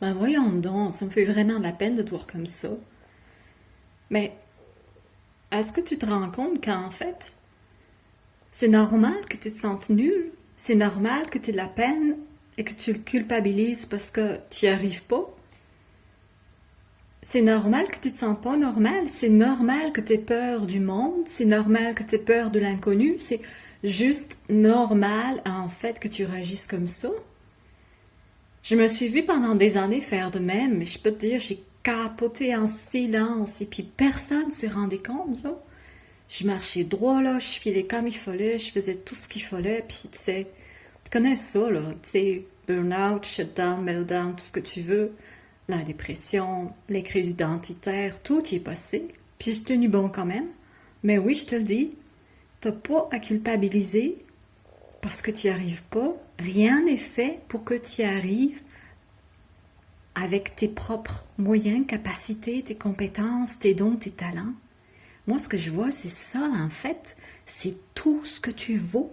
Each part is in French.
Ben voyons donc, ça me fait vraiment de la peine de te voir comme ça. Mais est-ce que tu te rends compte qu'en fait, c'est normal que tu te sentes nul, c'est normal que tu aies de la peine et que tu le culpabilises parce que tu n'y arrives pas? C'est normal que tu te sens pas normal, c'est normal que tu aies peur du monde, c'est normal que tu aies peur de l'inconnu, c'est juste normal en fait que tu réagisses comme ça. Je me suis vue pendant des années faire de même, mais je peux te dire, j'ai capoté en silence et puis personne ne s'est rendu compte, là. Je marchais droit, là, je filais comme il fallait, je faisais tout ce qu'il fallait, puis tu sais, tu connais ça, là, tu sais, burn-out, shutdown, meltdown, tout ce que tu veux, la dépression, les crises identitaires, tout y est passé, puis j'ai tenu bon quand même. Mais oui, je te le dis, t'as pas à culpabiliser parce que tu n'y arrives pas. Rien n'est fait pour que tu y arrives avec tes propres moyens, capacités, tes compétences, tes dons, tes talents. Moi, ce que je vois, c'est ça, en fait. C'est tout ce que tu vaux.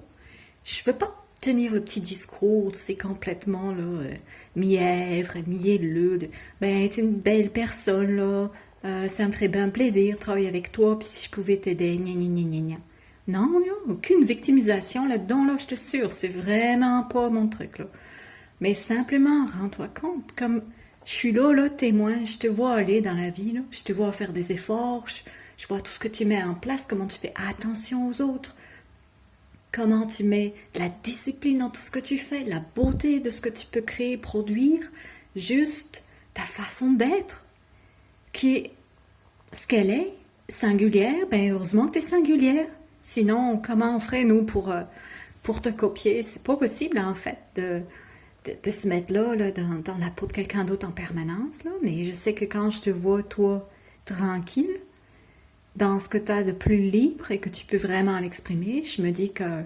Je veux pas tenir le petit discours, c'est complètement là, mièvre, mielleux. Ben, t'es une belle personne, là. Ça me ferait bien plaisir de travailler avec toi, puis si je pouvais t'aider, gna gna gna gna gna. Non, non, aucune victimisation là-dedans, là, je te assure. C'est vraiment pas mon truc, là. Mais simplement, rends-toi compte, comme je suis là, là, témoin, je te vois aller dans la vie, là, je te vois faire des efforts, je vois tout ce que tu mets en place, comment tu fais attention aux autres, comment tu mets de la discipline dans tout ce que tu fais, la beauté de ce que tu peux créer, produire, juste ta façon d'être, qui est ce qu'elle est, singulière, ben heureusement que tu es singulière. Sinon, comment on ferait, nous, pour te copier? C'est pas possible, en fait, de se mettre là, dans la peau de quelqu'un d'autre en permanence, là. Mais je sais que quand je te vois, toi, tranquille, dans ce que tu as de plus libre et que tu peux vraiment l'exprimer, je me dis que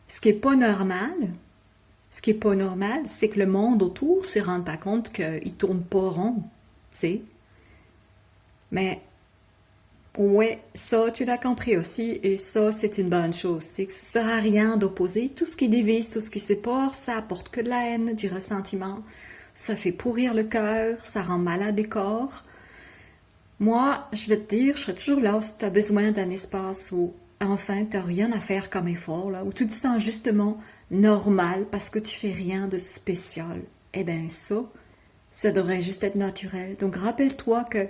ce qui est pas normal, c'est que le monde autour ne se rende pas compte qu'il tourne pas rond, tu sais. Mais ouais, ça, tu l'as compris aussi, et ça, c'est une bonne chose. C'est que ça sert à rien d'opposer. Tout ce qui divise, tout ce qui sépare, ça apporte que de la haine, du ressentiment. Ça fait pourrir le cœur, ça rend malade les corps. Moi, je vais te dire, je serai toujours là si tu as besoin d'un espace où, enfin, tu n'as rien à faire comme effort, là, où tu te sens justement normal parce que tu fais rien de spécial. Eh bien, ça devrait juste être naturel. Donc, rappelle-toi que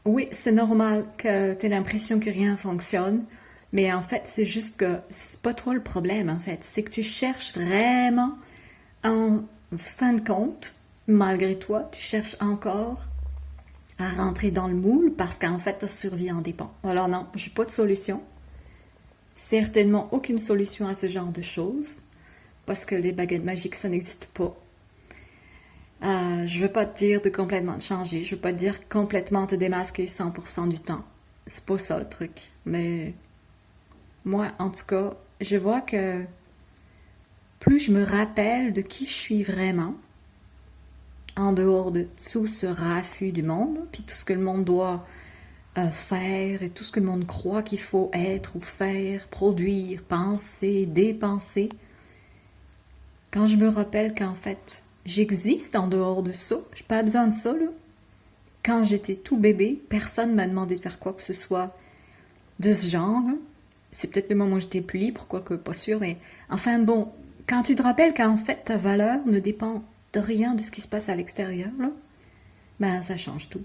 oui, c'est normal que tu aies l'impression que rien fonctionne, mais en fait, c'est juste que c'est pas toi le problème, en fait. C'est que tu cherches vraiment, en fin de compte, malgré toi, tu cherches encore à rentrer dans le moule parce qu'en fait, ta survie en dépend. Alors non, j'ai pas de solution. Certainement aucune solution à ce genre de choses parce que les baguettes magiques, ça n'existe pas. Je veux pas te dire de complètement te changer, je veux pas te dire complètement te démasquer 100% du temps. C'est pas ça le truc. Mais moi, en tout cas, je vois que plus je me rappelle de qui je suis vraiment, en dehors de tout ce raffut du monde, puis tout ce que le monde doit faire et tout ce que le monde croit qu'il faut être ou faire, produire, penser, dépenser, quand je me rappelle qu'en fait, j'existe en dehors de ça, j'ai pas besoin de ça, là. Quand j'étais tout bébé, personne m'a demandé de faire quoi que ce soit de ce genre, là. C'est peut-être le moment où j'étais plus libre, quoique pas sûr, mais enfin bon, quand tu te rappelles qu'en fait ta valeur ne dépend de rien de ce qui se passe à l'extérieur, là, ben ça change tout.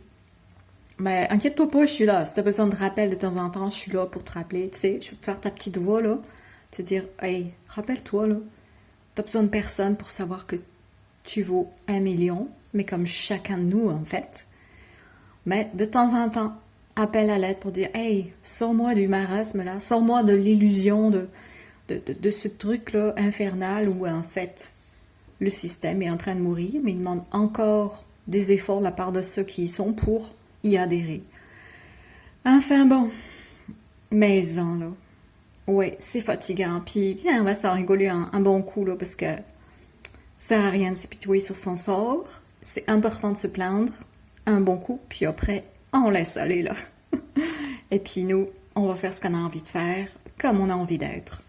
Mais inquiète-toi pas, je suis là. Si t'as besoin de rappel de temps en temps, je suis là pour te rappeler. Tu sais, je vais te faire ta petite voix, là, te dire, hey, rappelle-toi, là, t'as besoin de personne pour savoir que tu vaux 1 million, mais comme chacun de nous, en fait. Mais de temps en temps, appelle à l'aide pour dire, hey, sors-moi du marasme, là, sors-moi de l'illusion de ce truc-là infernal où, en fait, le système est en train de mourir, mais il demande encore des efforts de la part de ceux qui y sont pour y adhérer. Enfin bon, maison, là. Ouais, c'est fatigant. Puis, bien, on va s'en rigoler un bon coup, là, parce que ça sert à rien de s'épitouiller sur son sort. C'est important de se plaindre un bon coup, puis après, on laisse aller, là. Et puis nous, on va faire ce qu'on a envie de faire, comme on a envie d'être.